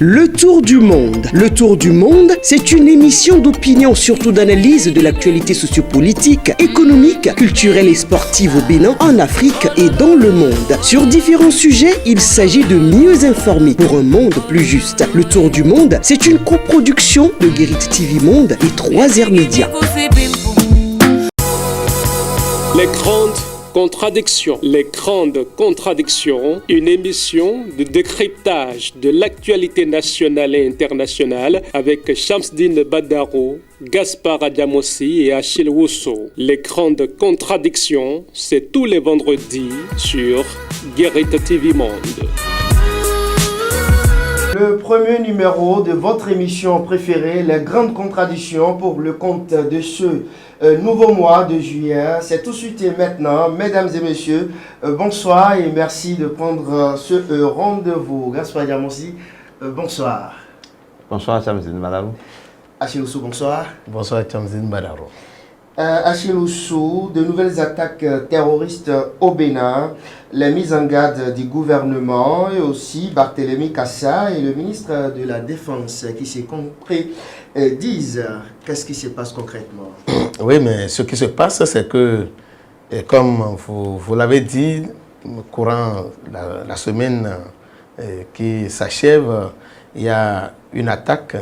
Le Tour du Monde. Le Tour du Monde, c'est une émission d'opinion, surtout d'analyse de l'actualité sociopolitique, économique, culturelle et sportive au Bénin, en Afrique et dans le monde. Sur différents sujets, il s'agit de mieux informer pour un monde plus juste. Le Tour du Monde, c'est une coproduction de Guérit TV Monde et 3R Média. Les grandes contradictions. Les grandes contradictions, une émission de décryptage de l'actualité nationale et internationale avec Shamsdine Badaro, Gaspard Adjamossi et Achille Wusso. Les grandes contradictions, c'est tous les vendredis sur Guérit TV Monde. Le premier numéro de votre émission préférée, Les Grandes Contradictions, pour le compte de ce nouveau mois de juillet. C'est tout de suite et maintenant. Mesdames et messieurs, bonsoir et merci de prendre ce rendez-vous. Gaspard Adjamossi, bonsoir. Bonsoir, Shamsdine Badaro. Achille Wusso, bonsoir. Bonsoir, Shamsdine Badaro. Achille Wusso, de nouvelles attaques terroristes au Bénin, les mises en garde du gouvernement et aussi Barthélémy Kassa et le ministre de la Défense qui s'est compris disent qu'est-ce qui se passe concrètement. Oui, mais ce qui se passe, c'est que, comme vous l'avez dit, courant la semaine qui s'achève, il y a une attaque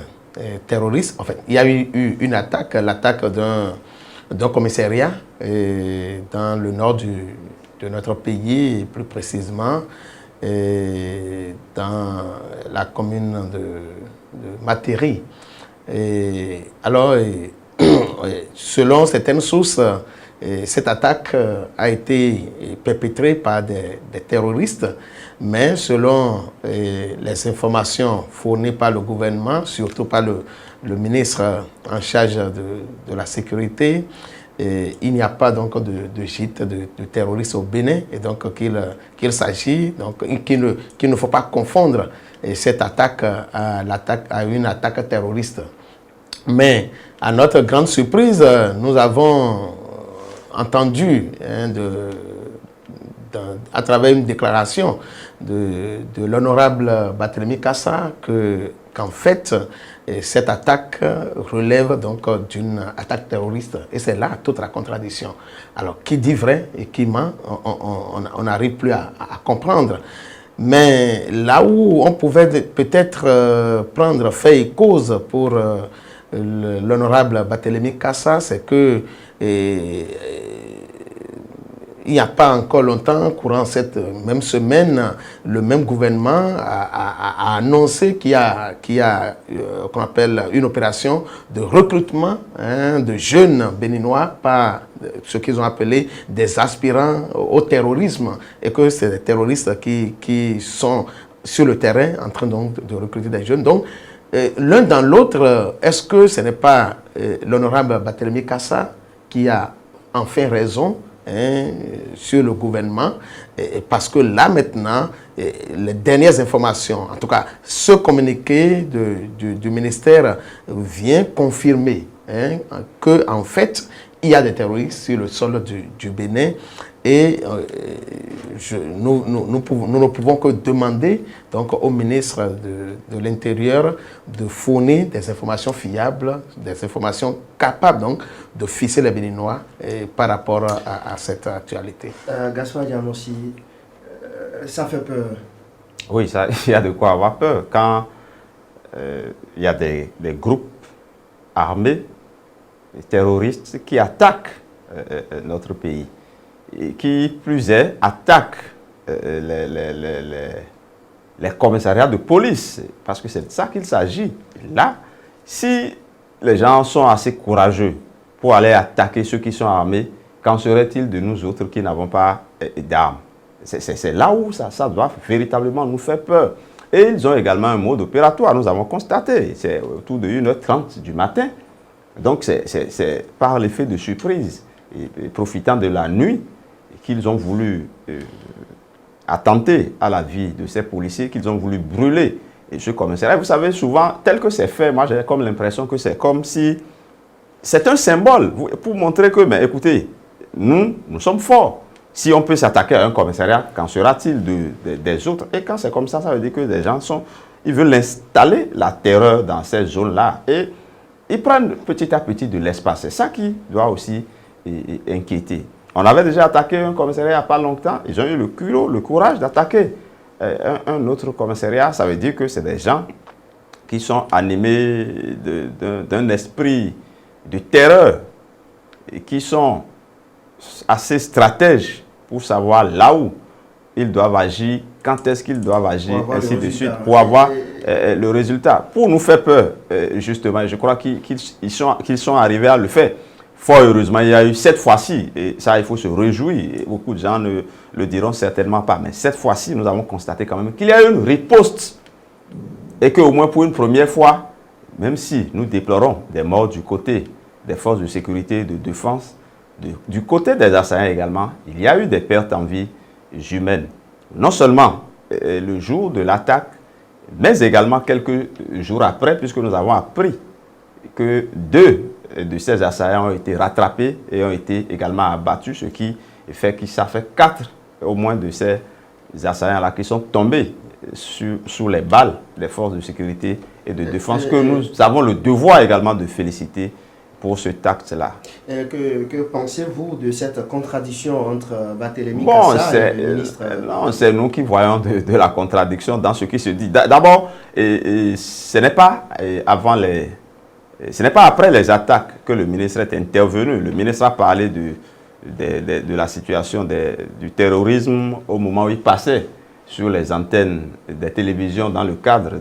terroriste. En fait, il y a eu une attaque, l'attaque d'un commissariat dans le nord de notre pays, et plus précisément dans la commune de Matéri. Alors, selon certaines sources, cette attaque a été perpétrée par des terroristes, mais selon les informations fournies par le gouvernement, surtout par le ministre en charge de la sécurité, il n'y a pas donc de gîte de terroristes au Bénin, et donc qu'il s'agit, donc qu'il ne faut pas confondre cette attaque à une attaque terroriste. Mais à notre grande surprise, nous avons entendu à travers une déclaration de l'honorable Barthélémy Kassa qu'en fait, cette attaque relève donc d'une attaque terroriste. Et c'est là toute la contradiction. Alors, qui dit vrai et qui ment, on n'arrive plus à comprendre. Mais là où on pouvait peut-être prendre fait et cause pour l'honorable Barthélémy Kassa, c'est que il n'y a pas encore longtemps, courant cette même semaine, le même gouvernement a annoncé qu'il y a qu'on appelle une opération de recrutement de jeunes béninois par ce qu'ils ont appelé des aspirants au terrorisme, et que c'est des terroristes qui sont sur le terrain en train donc de recruter des jeunes. Donc, l'un dans l'autre, est-ce que ce n'est pas l'honorable Barthélémy Kassa qui a enfin raison sur le gouvernement, parce que là maintenant, les dernières informations, en tout cas ce communiqué du ministère vient confirmer qu'en fait, il y a des terroristes sur le sol du Bénin, et nous ne pouvons que demander donc au ministre de l'Intérieur de fournir des informations fiables, des informations capables donc de fixer les Béninois par rapport à cette actualité. Gaspard Adjamossi, ça fait peur. Oui, il y a de quoi avoir peur. Quand il y a des groupes armés, des terroristes qui attaquent notre pays, et qui plus est, attaquent les commissariats de police, parce que c'est de ça qu'il s'agit. Là, si les gens sont assez courageux pour aller attaquer ceux qui sont armés, qu'en serait-il de nous autres qui n'avons pas d'armes? C'est là où ça doit véritablement nous faire peur. Et ils ont également un mode opératoire, nous avons constaté, c'est autour de 1h30 du matin. Donc c'est par l'effet de surprise, et profitant de la nuit, qu'ils ont voulu attenter à la vie de ces policiers, qu'ils ont voulu brûler ce commissariat. Vous savez, souvent, tel que c'est fait, moi j'ai comme l'impression que c'est comme si c'est un symbole pour montrer que, mais écoutez, nous sommes forts. Si on peut s'attaquer à un commissariat, qu'en sera-t-il des autres? Et quand c'est comme ça, ça veut dire que des gens sont Ils veulent installer la terreur dans ces zones-là. Et ils prennent petit à petit de l'espace. C'est ça qui doit aussi inquiéter. On avait déjà attaqué un commissariat il n'y a pas longtemps. Ils ont eu le culot, le courage d'attaquer un autre commissariat. Ça veut dire que c'est des gens qui sont animés d'un esprit de terreur et qui sont assez stratèges pour savoir là où ils doivent agir, quand est-ce qu'ils doivent agir, ainsi de suite, pour avoir le résultat. Pour nous faire peur, justement, je crois qu'ils sont arrivés à le faire. Fort heureusement, il y a eu cette fois-ci, et ça, il faut se réjouir, et beaucoup de gens ne le diront certainement pas, mais cette fois-ci, nous avons constaté quand même qu'il y a eu une riposte, et qu'au moins pour une première fois, même si nous déplorons des morts du côté des forces de sécurité et de défense, du côté des assaillants également, il y a eu des pertes en vie humaines. Non seulement le jour de l'attaque, mais également quelques jours après, puisque nous avons appris que 2 de ces assaillants ont été rattrapés et ont été également abattus, ce qui fait que ça fait 4 au moins de ces assaillants-là qui sont tombés sous les balles des forces de sécurité et de défense, que nous avons le devoir également de féliciter pour ce acte-là. Que pensez-vous de cette contradiction entre Barthélémy Bon, Cassa et le ministre? Non, c'est nous qui voyons de la contradiction dans ce qui se dit. D'abord, ce n'est pas avant ce n'est pas après les attaques que le ministre est intervenu. Le ministre a parlé de la situation du terrorisme au moment où il passait sur les antennes des télévisions dans le cadre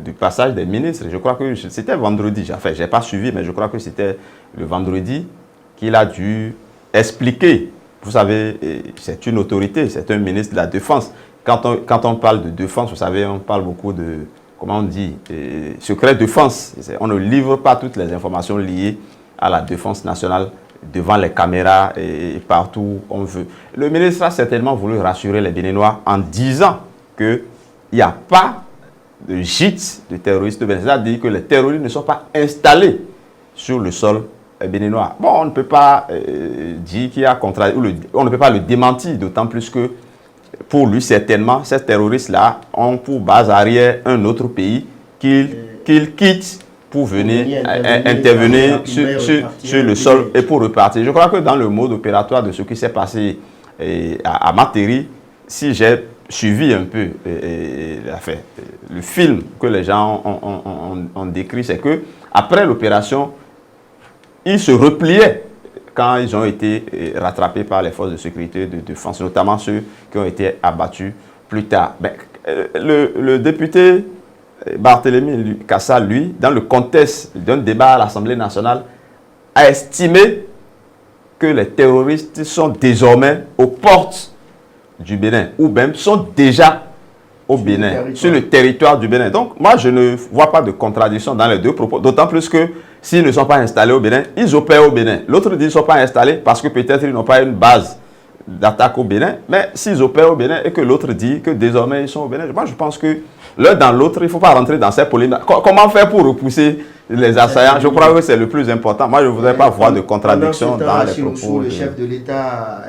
du passage des ministres. Je crois que c'était vendredi. Enfin, je n'ai pas suivi, mais je crois que c'était le vendredi qu'il a dû expliquer. Vous savez, c'est une autorité, c'est un ministre de la Défense. Quand on parle de défense, vous savez, on parle beaucoup de, comment on dit, secret défense. On ne livre pas toutes les informations liées à la défense nationale devant les caméras et partout où on veut. Le ministre a certainement voulu rassurer les Béninois en disant qu'il n'y a pas de gîte de terroristes. C'est-à-dire que les terroristes ne sont pas installés sur le sol béninois. Bon, on ne peut pas dire qu'il y a on ne peut pas le démentir, d'autant plus que pour lui, certainement, ces terroristes-là ont pour base arrière un autre pays qu'ils quittent pour venir intervenir sur le sol et pour repartir. Je crois que dans le mode opératoire de ce qui s'est passé à Materi, si j'ai suivi un peu le film que les gens ont décrit, c'est que après l'opération, ils se repliaient quand ils ont été rattrapés par les forces de sécurité et de défense, notamment ceux qui ont été abattus plus tard. Le député Barthélémy Cassa, lui, dans le contexte d'un débat à l'Assemblée nationale, a estimé que les terroristes sont désormais aux portes du Bénin, ou même sont déjà au Bénin, sur le territoire du Bénin. Donc, moi, je ne vois pas de contradiction dans les deux propos, d'autant plus que s'ils ne sont pas installés au Bénin, ils opèrent au Bénin. L'autre dit qu'ils ne sont pas installés parce que peut-être ils n'ont pas une base d'attaque au Bénin, mais s'ils opèrent au Bénin et que l'autre dit que désormais ils sont au Bénin, moi je pense que l'un dans l'autre, il ne faut pas rentrer dans ces polémiques. Comment faire pour repousser les assaillants? Je crois que c'est le plus important. Moi, je ne voudrais pas voir de contradiction dans les propos. Le chef de l'État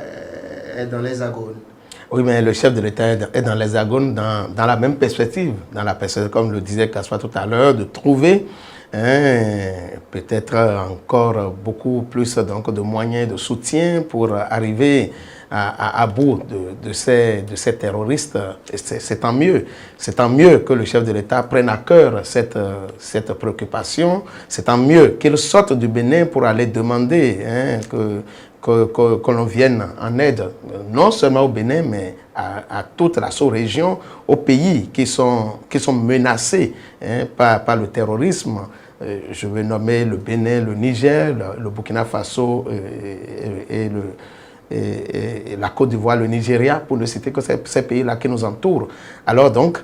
est dans l'Hexagone. Oui, mais le chef de l'État est dans l'Hexagone dans la même perspective, comme le disait Kassoua tout à l'heure, de trouver peut-être encore beaucoup plus de moyens de soutien pour arriver à bout de ces terroristes. C'est tant mieux. C'est tant mieux que le chef de l'État prenne à cœur cette préoccupation. C'est tant mieux qu'il sorte du Bénin pour aller demander que l'on vienne en aide, non seulement au Bénin, mais à toute la sous-région, aux pays qui sont menacés par le terrorisme. Je vais nommer le Bénin, le Niger, le Burkina Faso et la Côte d'Ivoire, le Nigeria, pour ne citer que ces pays-là qui nous entourent. Alors donc,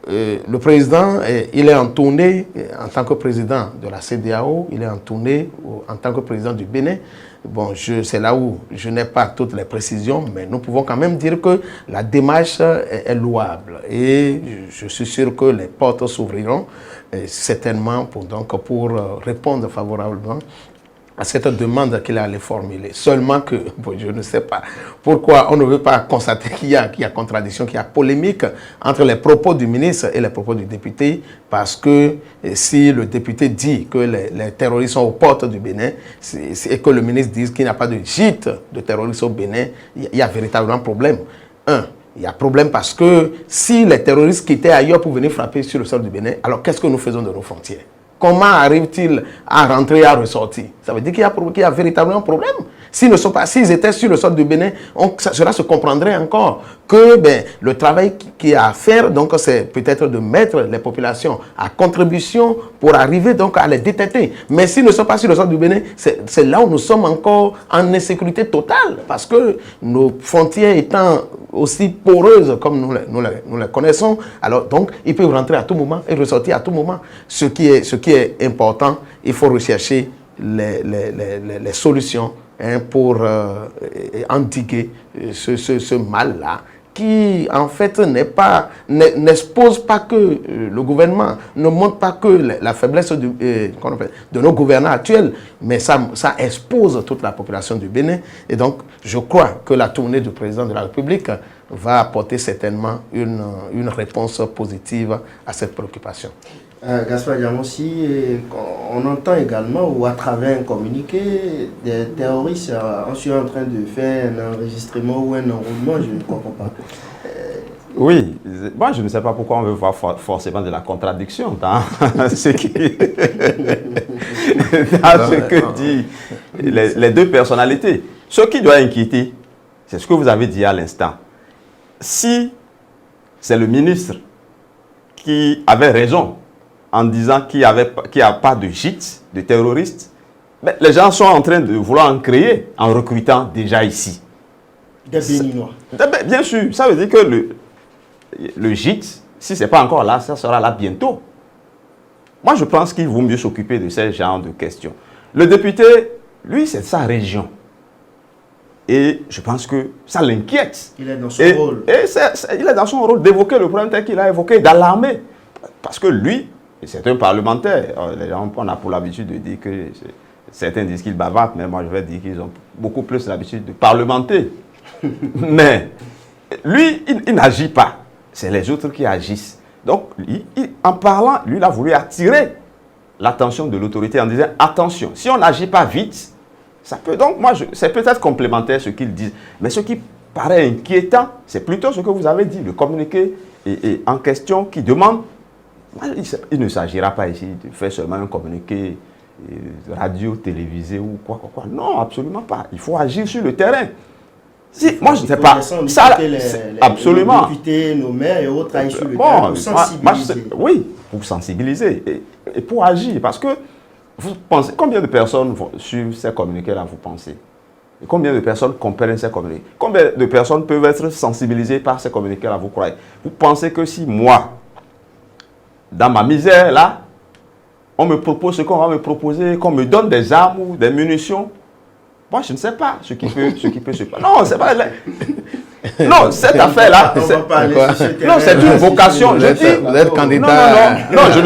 le président, il est en tournée en tant que président de la CEDEAO, il est en tournée en tant que président du Bénin. Bon, c'est là où je n'ai pas toutes les précisions, mais nous pouvons quand même dire que la démarche est louable. Et je suis sûr que les portes s'ouvriront certainement pour répondre favorablement à cette demande qu'il allait formuler. Seulement que, bon, je ne sais pas pourquoi on ne veut pas constater qu'il y a contradiction, qu'il y a polémique entre les propos du ministre et les propos du député, parce que si le député dit que les terroristes sont aux portes du Bénin et que le ministre dise qu'il n'y a pas de gîte de terroristes au Bénin, il y a véritablement problème. Il y a problème parce que si les terroristes quittaient ailleurs pour venir frapper sur le sol du Bénin, alors qu'est-ce que nous faisons de nos frontières? Comment arrivent-ils à rentrer et à ressortir? Ça veut dire qu'il y a véritablement un problème. S'ils étaient sur le sol du Bénin, cela se comprendrait encore que le travail qu'il y a à faire, donc, c'est peut-être de mettre les populations à contribution pour arriver donc à les détecter. Mais s'ils ne sont pas sur le sol du Bénin, c'est là où nous sommes encore en insécurité totale, parce que nos frontières étant aussi poreuses comme nous les connaissons, alors donc ils peuvent rentrer à tout moment et ressortir à tout moment. Ce qui est important, il faut rechercher les solutions pour endiguer ce mal-là, qui en fait n'expose pas que le gouvernement, ne montre pas que la faiblesse de nos gouvernants actuels, mais ça expose toute la population du Bénin. Et donc, je crois que la tournée du président de la République va apporter certainement une réponse positive à cette préoccupation. Gaspard Diamossi, on entend également, ou à travers un communiqué, des terroristes sont en train de faire un enregistrement ou un enrôlement, je ne comprends pas. Oui, moi je ne sais pas pourquoi on veut voir forcément de la contradiction dans ce que disent les deux personnalités. Ce qui doit inquiéter, c'est ce que vous avez dit à l'instant. Si c'est le ministre qui avait raison en disant qu'il n'y a pas de gîte, de terroristes, mais les gens sont en train de vouloir en créer en recrutant déjà ici. Des Béninois. Bien sûr, ça veut dire que le gîte, si ce n'est pas encore là, ça sera là bientôt. Moi, je pense qu'il vaut mieux s'occuper de ce genre de questions. Le député, lui, c'est sa région. Et je pense que ça l'inquiète. Il est dans son rôle. Il est dans son rôle d'évoquer le problème tel qu'il a évoqué, d'alarmer. Parce que lui, c'est un parlementaire. Les gens, on a pour l'habitude de dire que certains disent qu'ils bavardent, mais moi je vais dire qu'ils ont beaucoup plus l'habitude de parlementer. Mais lui, il n'agit pas. C'est les autres qui agissent. Donc, en parlant, lui, il a voulu attirer l'attention de l'autorité en disant attention, si on n'agit pas vite, ça peut. Donc, moi, c'est peut-être complémentaire ce qu'ils disent. Mais ce qui paraît inquiétant, c'est plutôt ce que vous avez dit, le communiqué en question qui demande. Il ne s'agira pas ici de faire seulement un communiqué radio, télévisé ou quoi. Non, absolument pas. Il faut agir sur le terrain. Moi, je ne sais pas. Ça, absolument. Les députés, nos maires et autres aillent sur le terrain pour sensibiliser. Oui, pour sensibiliser et pour agir. Parce que vous pensez, combien de personnes suivent ces communiqués-là, vous pensez? Et combien de personnes comprennent ces communiqués? Combien de personnes peuvent être sensibilisées par ces communiqués-là, vous croyez? Vous pensez que si moi, dans ma misère, là, on me propose ce qu'on va me proposer, qu'on me donne des armes ou des munitions, moi, je ne sais pas ce qui peut se passer. Non, c'est pas... Non, cette affaire-là, c'est une vocation. Vous êtes candidat. Quand je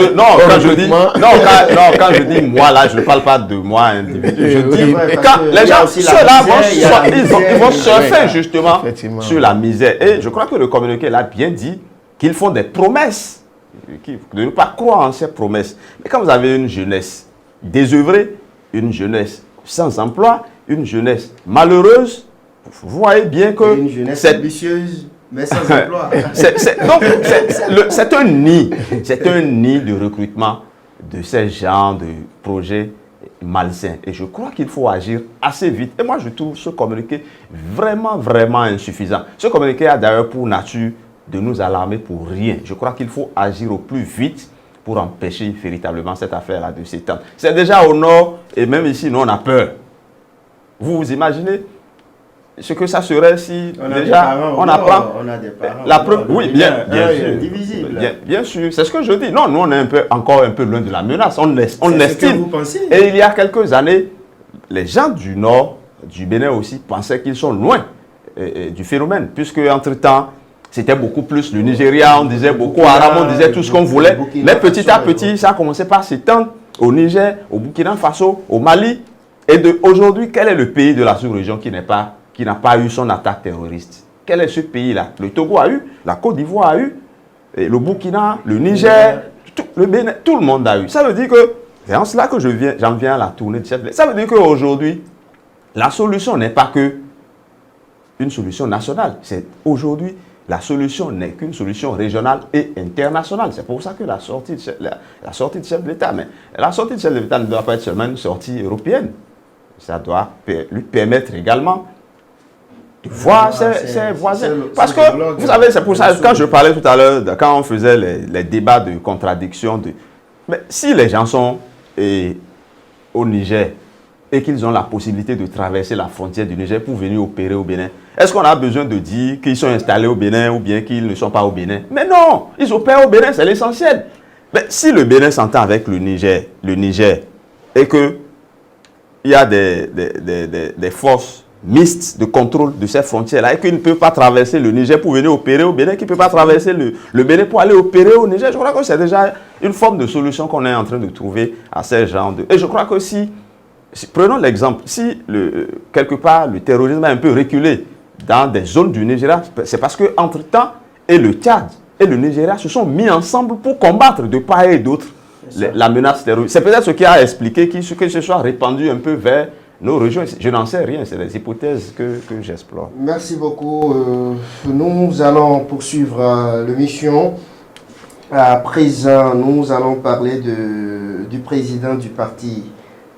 dis moi, là, je ne parle pas de moi individu. Je dis, quand les gens, ceux-là vont surfer justement sur la misère. Et je crois que le communiqué l'a bien dit qu'ils font des promesses. De ne pas croire en ces promesses. Mais quand vous avez une jeunesse désœuvrée, une jeunesse sans emploi, une jeunesse malheureuse, vous voyez bien que... Une jeunesse ambitieuse, mais sans emploi. C'est un nid. C'est un nid de recrutement de ces genres de projets malsains. Et je crois qu'il faut agir assez vite. Et moi, je trouve ce communiqué vraiment, vraiment insuffisant. Ce communiqué a d'ailleurs pour nature de nous alarmer pour rien. Je crois qu'il faut agir au plus vite pour empêcher véritablement cette affaire-là de s'étendre. C'est déjà au nord, et même ici, nous, on a peur. Vous imaginez ce que ça serait si on apprend... On a des parents. La preuve, oui, bien sûr. Divisible. Bien sûr, c'est ce que je dis. Non, nous, on est encore un peu loin de la menace. On estime. estime. Ce que vous pensez. Et il y a quelques années, les gens du nord, du Bénin aussi, pensaient qu'ils sont loin du phénomène, puisque entre-temps, c'était beaucoup plus le Nigeria, on disait Boko Haram, on disait tout ce qu'on voulait. Mais petit à petit, ça a commencé par s'étendre au Niger, au Burkina Faso, au Mali. Et aujourd'hui, quel est le pays de la sous-région qui n'a pas eu son attaque terroriste? Quel est ce pays-là? Le Togo a eu, la Côte d'Ivoire a eu, et le Burkina, le Niger, le Bénin, tout le monde a eu. Ça veut dire que, c'est en cela que j'en viens à la tournée de cette. Ça veut dire qu'aujourd'hui, la solution n'est pas que une solution nationale. C'est aujourd'hui, la solution n'est qu'une solution régionale et internationale. C'est pour ça que la sortie de chef de l'État, mais la sortie de chef de l'État ne doit pas être seulement une sortie européenne. Ça doit lui permettre également de voir ses voisins. Parce que, vous savez, c'est pour ça, quand je parlais tout à l'heure, quand on faisait les débats de contradiction, mais si les gens sont au Niger, et qu'ils ont la possibilité de traverser la frontière du Niger pour venir opérer au Bénin, est-ce qu'on a besoin de dire qu'ils sont installés au Bénin ou bien qu'ils ne sont pas au Bénin? Mais non, ils opèrent au Bénin, c'est l'essentiel. Mais si le Bénin s'entend avec le Niger, et qu'il y a des forces mixtes de contrôle de cette frontière-là, et qu'ils ne peuvent pas traverser le Niger pour venir opérer au Bénin, qu'ils ne peuvent pas traverser le Bénin pour aller opérer au Niger, je crois que c'est déjà une forme de solution qu'on est en train de trouver à ces gens. Et je crois que prenons l'exemple, si quelque part le terrorisme a un peu reculé dans des zones du Nigeria, c'est parce qu'entre-temps, et le Tchad et le Nigeria se sont mis ensemble pour combattre de part et d'autre la menace terroriste. C'est peut-être ce qui a expliqué que ce soit répandu un peu vers nos régions. Je n'en sais rien, c'est des hypothèses que j'explore. Merci beaucoup. Nous allons poursuivre l'émission. À présent, nous allons parler du président du parti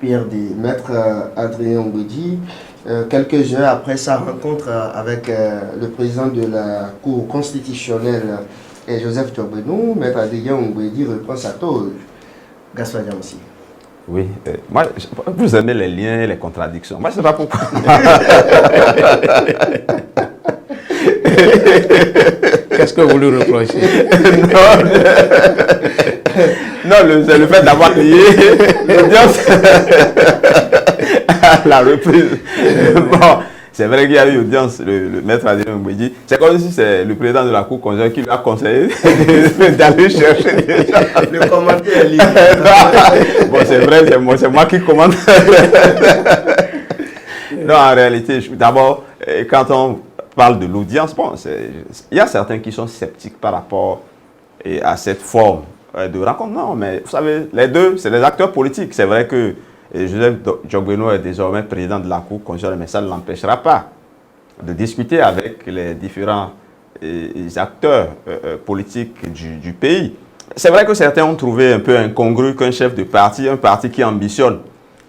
PRD, Maître Adrien Ngouedi, quelques heures après sa rencontre avec le président de la Cour constitutionnelle, Joseph Tchouabenou, Maître Adrien Ngouedi reprend sa toge. Gaspard aussi. Oui, moi, vous aimez les liens et les contradictions. Moi, je ne sais pas pourquoi. Qu'est-ce que vous lui reprochez? Non, c'est le fait d'avoir lié l'audience à la reprise. Bon, c'est vrai qu'il y a eu audience, le maître Adrien Ngouedi. C'est comme si c'est le président de la Cour constitutionnelle qui lui a conseillé d'aller chercher le commentaire libre. Bon, c'est vrai, c'est moi qui commande. Non, en réalité, d'abord, quand on parle de l'audience, bon, il y a certains qui sont sceptiques par rapport à cette forme de rencontre. Non, mais vous savez, les deux, c'est des acteurs politiques. C'est vrai que Joseph Tchouabenou est désormais président de la Cour constitutionnelle, mais ça ne l'empêchera pas de discuter avec les différents acteurs politiques du pays. C'est vrai que certains ont trouvé un peu incongru qu'un chef de parti, un parti qui ambitionne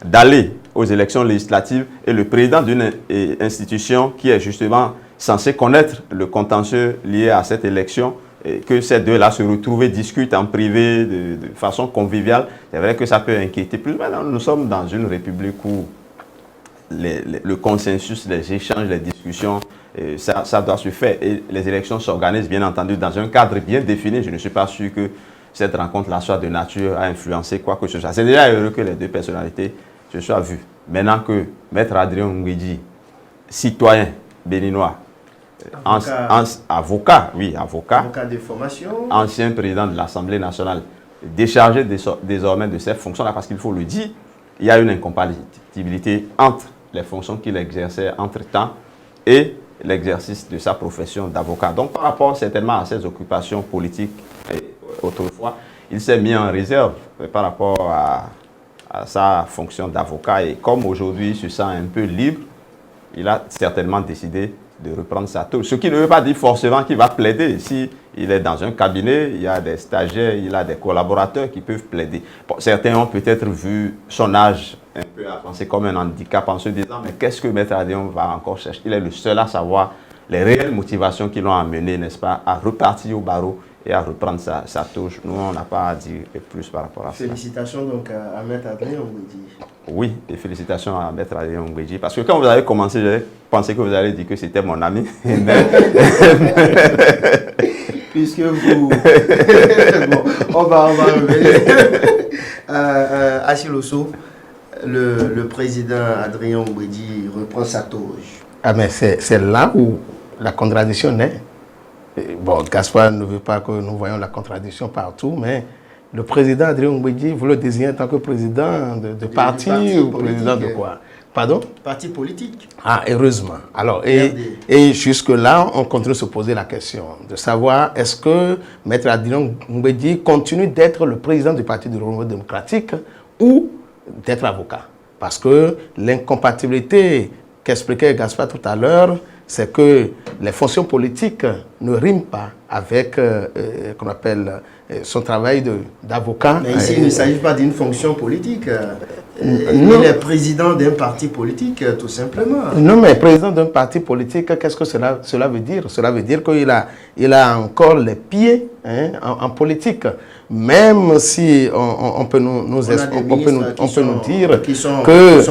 d'aller aux élections législatives, et le président d'une institution qui est justement censé connaître le contentieux lié à cette élection, et que ces deux-là se retrouvent et discutent en privé de façon conviviale. C'est vrai que ça peut inquiéter plus. Maintenant, nous sommes dans une république où le consensus, les échanges, les discussions, ça doit se faire. Et les élections s'organisent bien entendu dans un cadre bien défini. Je ne suis pas sûr que cette rencontre-là soit de nature à influencer quoi que ce soit. C'est déjà heureux que les deux personnalités se soient vues. Maintenant que Maître Adrien Ngouedi, citoyen béninois, avocat de formation, ancien président de l'Assemblée nationale, déchargé désormais de ces fonctions-là, parce qu'il faut le dire, il y a une incompatibilité entre les fonctions qu'il exerçait entre-temps et l'exercice de sa profession d'avocat. Donc, par rapport certainement à ses occupations politiques autrefois, il s'est mis en réserve par rapport à sa fonction d'avocat. Et comme aujourd'hui, il se sent un peu libre, il a certainement décidé de reprendre sa tour. Ce qui ne veut pas dire forcément qu'il va plaider. Si il est dans un cabinet, il y a des stagiaires, il a des collaborateurs qui peuvent plaider. Bon, certains ont peut-être vu son âge un peu avancé comme un handicap en se disant, mais qu'est-ce que Maître Adrien va encore chercher? Il est le seul à savoir les réelles motivations qui l'ont amené, n'est-ce pas, à repartir au barreau et à reprendre sa touche. Nous, on n'a pas à dire plus par rapport à ça. Félicitations donc à Maître Adrien Ngouedi. Oui, et félicitations à Maître Adrien Ngouedi. Parce que quand vous avez commencé, j'ai pensé que vous allez dire que c'était mon ami. Puisque vous... bon, on va revenir. Achiloso, le président Adrien Ngouedi reprend sa toge. Ah, mais c'est là où la contradiction naît. Bon, Gaspard ne veut pas que nous voyons la contradiction partout, mais le président Adrien Ngouédi, vous le désignez en tant que président de parti ou président de quoi? Pardon? Parti politique. Ah, heureusement. Alors, et jusque-là, on continue de se poser la question de savoir est-ce que Maître Adrien Ngouédi continue d'être le président du Parti du Renouveau démocratique ou d'être avocat. Parce que l'incompatibilité qu'expliquait Gaspard tout à l'heure, c'est que les fonctions politiques ne riment pas avec qu'on appelle son travail d'avocat. Mais ici, il ne s'agit pas d'une fonction politique. Il est président d'un parti politique, tout simplement. Non, mais président d'un parti politique, qu'est-ce que cela veut dire? Cela veut dire qu'il a encore les pieds en politique. Même si on peut nous dire qui sont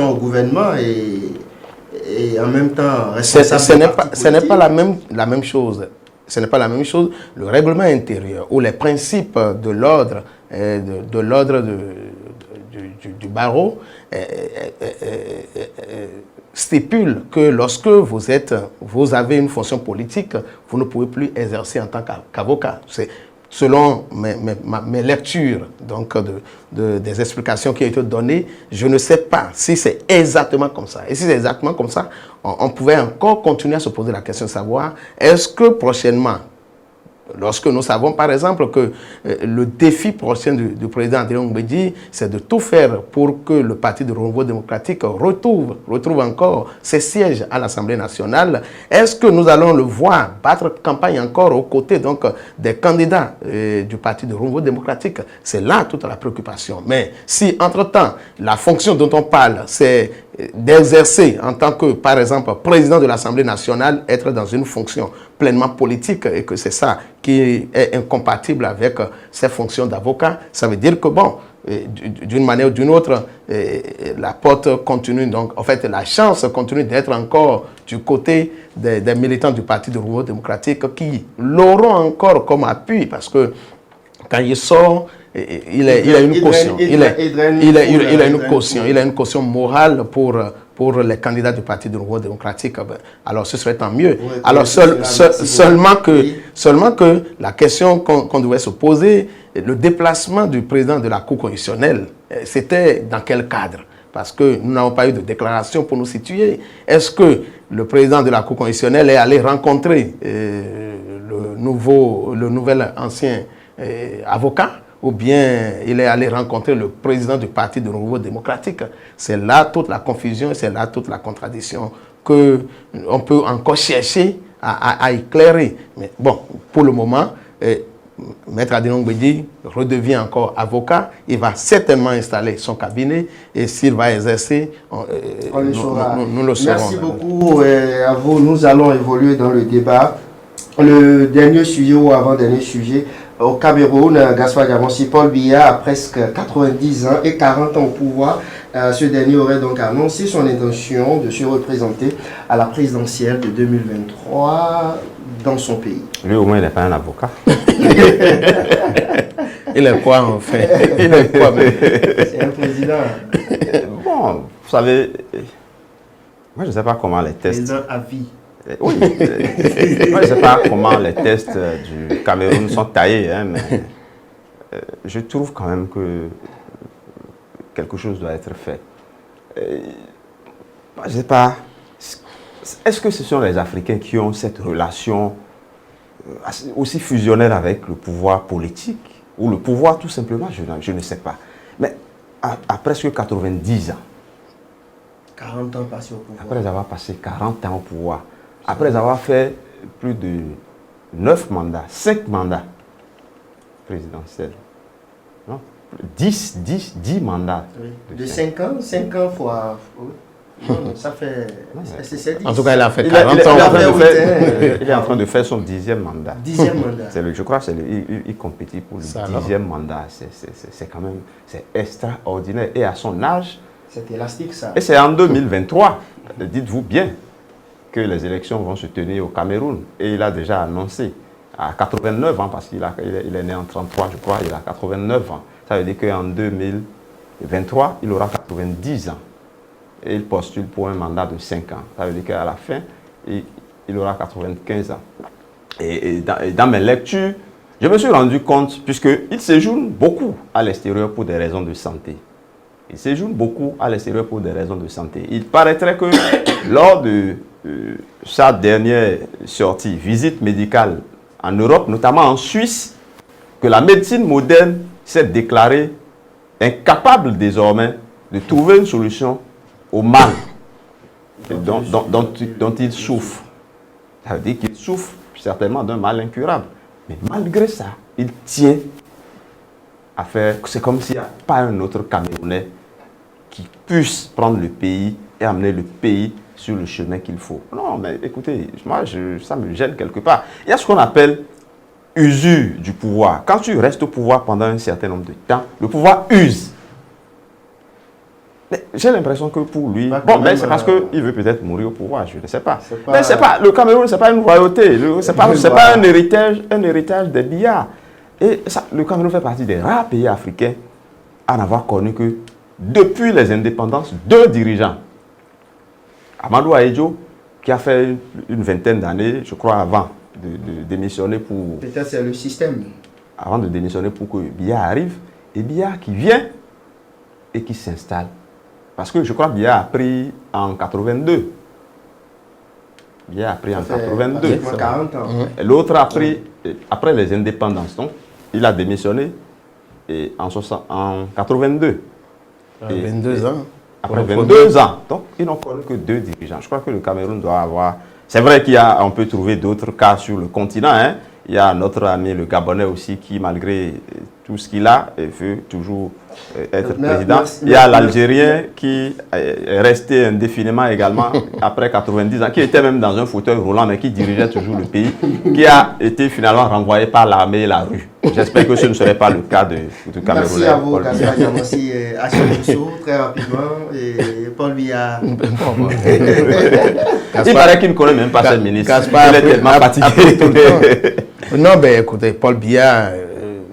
au gouvernement et en même temps responsables. Ce n'est pas la même chose. Ce n'est pas la même chose. Le règlement intérieur ou les principes de l'ordre du barreau stipule que lorsque vous avez une fonction politique, vous ne pouvez plus exercer en tant qu'avocat. C'est selon mes lectures donc des explications qui ont été données, je ne sais pas si c'est exactement comme ça. Et si c'est exactement comme ça, on pouvait encore continuer à se poser la question de savoir est-ce que prochainement, lorsque nous savons par exemple que le défi prochain du président Adrien Ngouédi, c'est de tout faire pour que le Parti du Renouveau démocratique retrouve encore ses sièges à l'Assemblée nationale, est-ce que nous allons le voir battre campagne encore aux côtés donc, des candidats du Parti du Renouveau démocratique? C'est là toute la préoccupation. Mais si entre-temps, la fonction dont on parle, c'est d'exercer en tant que, par exemple, président de l'Assemblée nationale, être dans une fonction pleinement politique et que c'est ça qui est incompatible avec ses fonctions d'avocat, ça veut dire que, bon, d'une manière ou d'une autre, la porte continue, donc en fait la chance continue d'être encore du côté des militants du Parti du Renouveau démocratique qui l'auront encore comme appui parce que quand il sort, il a une caution. Il a une caution morale pour les candidats du Parti du Renouveau démocratique. Alors ce serait tant mieux. Oui, alors seulement que la question qu'on devait se poser, le déplacement du président de la Cour constitutionnelle, c'était dans quel cadre? Parce que nous n'avons pas eu de déclaration pour nous situer. Est-ce que le président de la Cour constitutionnelle est allé rencontrer le nouvel ancien avocat, ou bien il est allé rencontrer le président du Parti du Renouveau démocratique? C'est là toute la confusion, c'est là toute la contradiction qu'on peut encore chercher à éclairer. Mais bon, pour le moment, Maître Adrien Ngouédi redevient encore avocat. Il va certainement installer son cabinet et s'il va exercer, nous le saurons. Merci beaucoup à vous. Nous allons évoluer dans le débat. Le dernier sujet ou avant-dernier sujet, au Cameroun, Gaspard Diamossi, Paul Biya a presque 90 ans et 40 ans au pouvoir. Ce dernier aurait donc annoncé son intention de se représenter à la présidentielle de 2023 dans son pays. Lui, au moins, il n'est pas un avocat. Il est quoi, en fait? Il est quoi, c'est un président. Bon, vous savez, moi, je ne sais pas comment les tests... Président à vie. Oui, moi, je ne sais pas comment les tests du Cameroun sont taillés, hein, mais je trouve quand même que quelque chose doit être fait. Moi, je ne sais pas, est-ce que ce sont les Africains qui ont cette relation aussi fusionnelle avec le pouvoir politique, ou le pouvoir tout simplement, je ne sais pas. Mais à presque 90 ans, 40 ans passés au pouvoir. Après avoir passé 40 ans au pouvoir, après avoir fait plus de 9 mandats, 5 mandats présidentiels, non, 10 mandats. Oui. De 5 ans fois... Non, ça fait... C'est 10. En tout cas, il a fait 40 ans. Il est en train de faire son 10e mandat. 10e mandat. Je crois qu'il compétit pour le 10e mandat. C'est quand même extraordinaire. Et à son âge... C'est élastique, ça. Et c'est en 2023, dites-vous bien, que les élections vont se tenir au Cameroun. Et il a déjà annoncé à 89 ans, parce qu'il est né en 33, je crois, il a 89 ans. Ça veut dire qu'en 2023, il aura 90 ans. Et il postule pour un mandat de 5 ans. Ça veut dire qu'à la fin, il aura 95 ans. Et dans mes lectures, Je me suis rendu compte, puisqu'il séjourne beaucoup à l'extérieur pour des raisons de santé. Il séjourne beaucoup à l'extérieur pour des raisons de santé. Il paraîtrait que lors de sa dernière sortie, visite médicale en Europe, notamment en Suisse, que la médecine moderne s'est déclarée incapable désormais de trouver une solution au mal dont il souffre. Ça veut dire qu'il souffre certainement d'un mal incurable. Mais malgré ça, il tient à faire... C'est comme s'il n'y a pas un autre Camerounais qui puisse prendre le pays et amener le pays sur le chemin qu'il faut. Non, mais écoutez, moi, ça me gêne quelque part. Il y a ce qu'on appelle usure du pouvoir. Quand tu restes au pouvoir pendant un certain nombre de temps, le pouvoir use. J'ai l'impression que pour lui... mais c'est parce qu'il veut peut-être mourir au pouvoir, je ne sais pas. Mais c'est pas, le Cameroun, ce n'est pas une royauté. Ce n'est pas un héritage des billards. Et ça, le Cameroun fait partie des rares pays africains à n'avoir connu que, depuis les indépendances, 2 dirigeants. Amadou Ahidjo, qui a fait une vingtaine d'années, je crois, avant de démissionner pour... Peut-être c'est le système. Avant de démissionner pour que Biya arrive, et Biya qui vient et qui s'installe. Parce que je crois que Biya a pris en 82. Biya a pris en 82. 40 ans. L'autre a pris après les indépendances. Donc, il a démissionné en 82. 22 ans. Après 22 ans. Donc, ils n'ont connu que 2 dirigeants. Je crois que le Cameroun doit avoir... C'est vrai qu'on peut trouver d'autres cas sur le continent. Hein. Il y a notre ami le Gabonais aussi qui, malgré tout ce qu'il a, veut toujours être président. Il y a l'Algérien qui est resté indéfiniment également après 90 ans, qui était même dans un fauteuil roulant, mais qui dirigeait toujours le pays, qui a été finalement renvoyé par l'armée et la rue. J'espère que ce ne serait pas le cas de Camerounais. Merci à vous, Gaspard Diamansi. Très rapidement, et Paul Biya. Il paraît qu'il ne connaît même pas ce ministre. Gaspard, il est tellement fatigué. Non, ben écoutez, Paul Biya,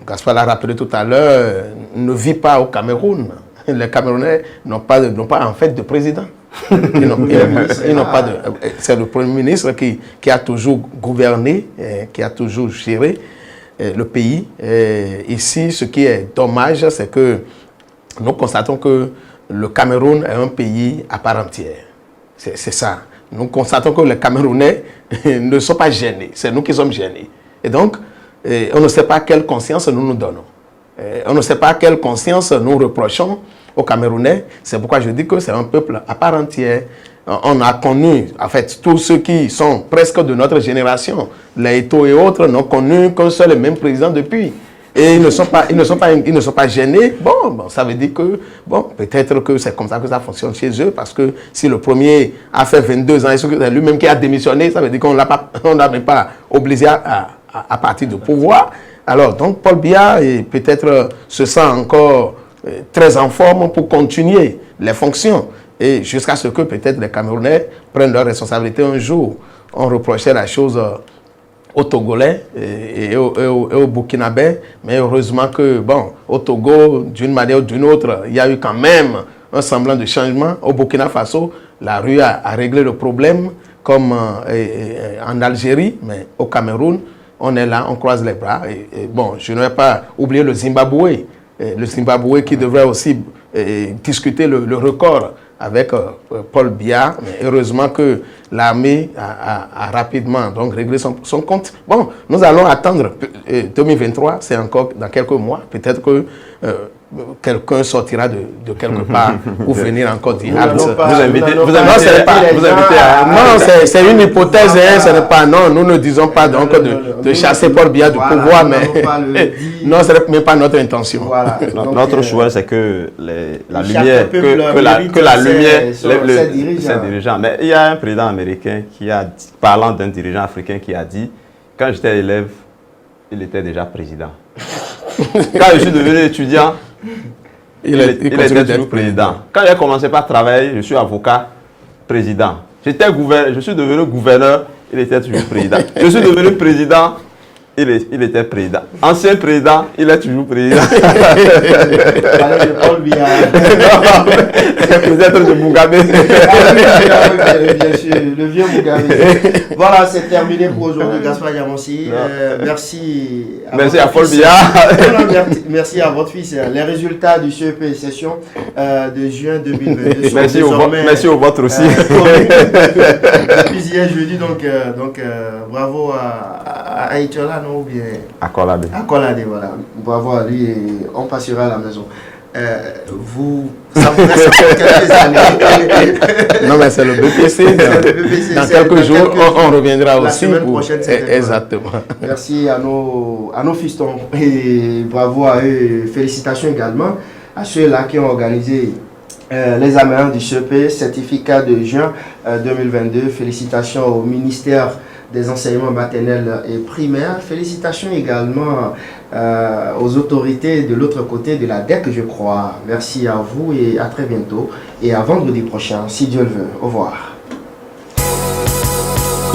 Gaspard l'a rappelé tout à l'heure, ne vit pas au Cameroun. Les Camerounais n'ont pas en fait de président. Ils n'ont pas de... C'est le Premier ministre qui a toujours gouverné, qui a toujours géré le pays. Ici, ce qui est dommage, c'est que nous constatons que le Cameroun est un pays à part entière. C'est ça. Nous constatons que les Camerounais ne sont pas gênés. C'est nous qui sommes gênés. Et donc, on ne sait pas quelle conscience nous nous donnons. On ne sait pas quelle conscience nous reprochons aux Camerounais. C'est pourquoi je dis que c'est un peuple à part entière. On a connu, en fait, tous ceux qui sont presque de notre génération, les Eto'o et autres, n'ont connu qu'un seul et même président depuis. Et ils ne sont pas gênés. Bon, ça veut dire que, peut-être que c'est comme ça que ça fonctionne chez eux, parce que si le premier a fait 22 ans et c'est lui-même qui a démissionné, ça veut dire qu'on n'a même pas obligé à partir du pouvoir. Alors, donc, Paul Biya peut-être se sent encore très en forme pour continuer les fonctions. Et jusqu'à ce que peut-être les Camerounais prennent leurs responsabilités un jour. On reprochait la chose aux Togolais et aux Burkinabés, mais heureusement que, au Togo, d'une manière ou d'une autre, il y a eu quand même un semblant de changement. Au Burkina Faso, la rue a réglé le problème, comme en Algérie, mais au Cameroun, on est là, on croise les bras. Je ne vais pas oublier le Zimbabwe. Le Zimbabwe qui devrait aussi discuter le record avec Paul Biya. Mais heureusement que l'armée a rapidement donc réglé son compte. Bon, nous allons attendre 2023, c'est encore dans quelques mois. Peut-être que quelqu'un sortira de quelque part pour venir encore dire. Vous invitez à... Non, c'est une hypothèse, ce n'est pas... Non, nous ne disons pas donc de chasser Paul Biya du pouvoir, mais non, ce n'est même pas notre intention. Voilà. Notre choix, c'est que la lumière, que la lumière, ses dirigeants. Mais il y a un président américain qui a, parlant d'un dirigeant africain, qui a dit, quand j'étais élève, il était déjà président. Quand je suis devenu étudiant, il était toujours président. Quand j'ai commencé par travailler, je suis avocat, président. Je suis devenu gouverneur, il était toujours président. Je suis devenu président, il était président. Ancien président, il est toujours président. Allez, Paul Biya. Peut-être de Mugabe. Bien sûr, le vieux Mugabe. Voilà, c'est terminé pour aujourd'hui. Gaspard Diamossi. Merci. Merci à Paul Biya. Merci à votre fils. Les résultats du CEP session de juin 2022. Merci au vôtre aussi. Depuis hier jeudi, donc bravo à Aïtola, non, ou bien à Kolade. À Kolade, voilà. Bravo à lui et on passera à la maison. Ça vous reste encore quelques années. Non, mais c'est le BPC. Dans quelques jours, on reviendra la aussi. Semaine prochaine, exactement. Merci à nos fistons et bravo à eux. Félicitations également à ceux-là qui ont organisé les américains du CEP, certificat de juin 2022. Félicitations au ministère des enseignements maternels et primaires. Félicitations également aux autorités de l'autre côté de la DEC, je crois. Merci à vous et à très bientôt. Et à vendredi prochain, si Dieu le veut. Au revoir.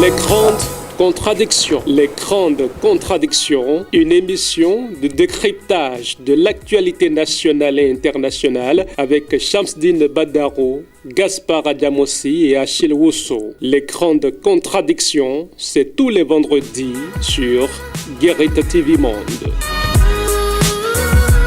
Les grandes contradictions. Les grandes contradictions, une émission de décryptage de l'actualité nationale et internationale avec Shamsdine Badaro, Gaspard Diamossi et Achille Wusso. Les grandes contradictions, c'est tous les vendredis sur Guérite TV Monde.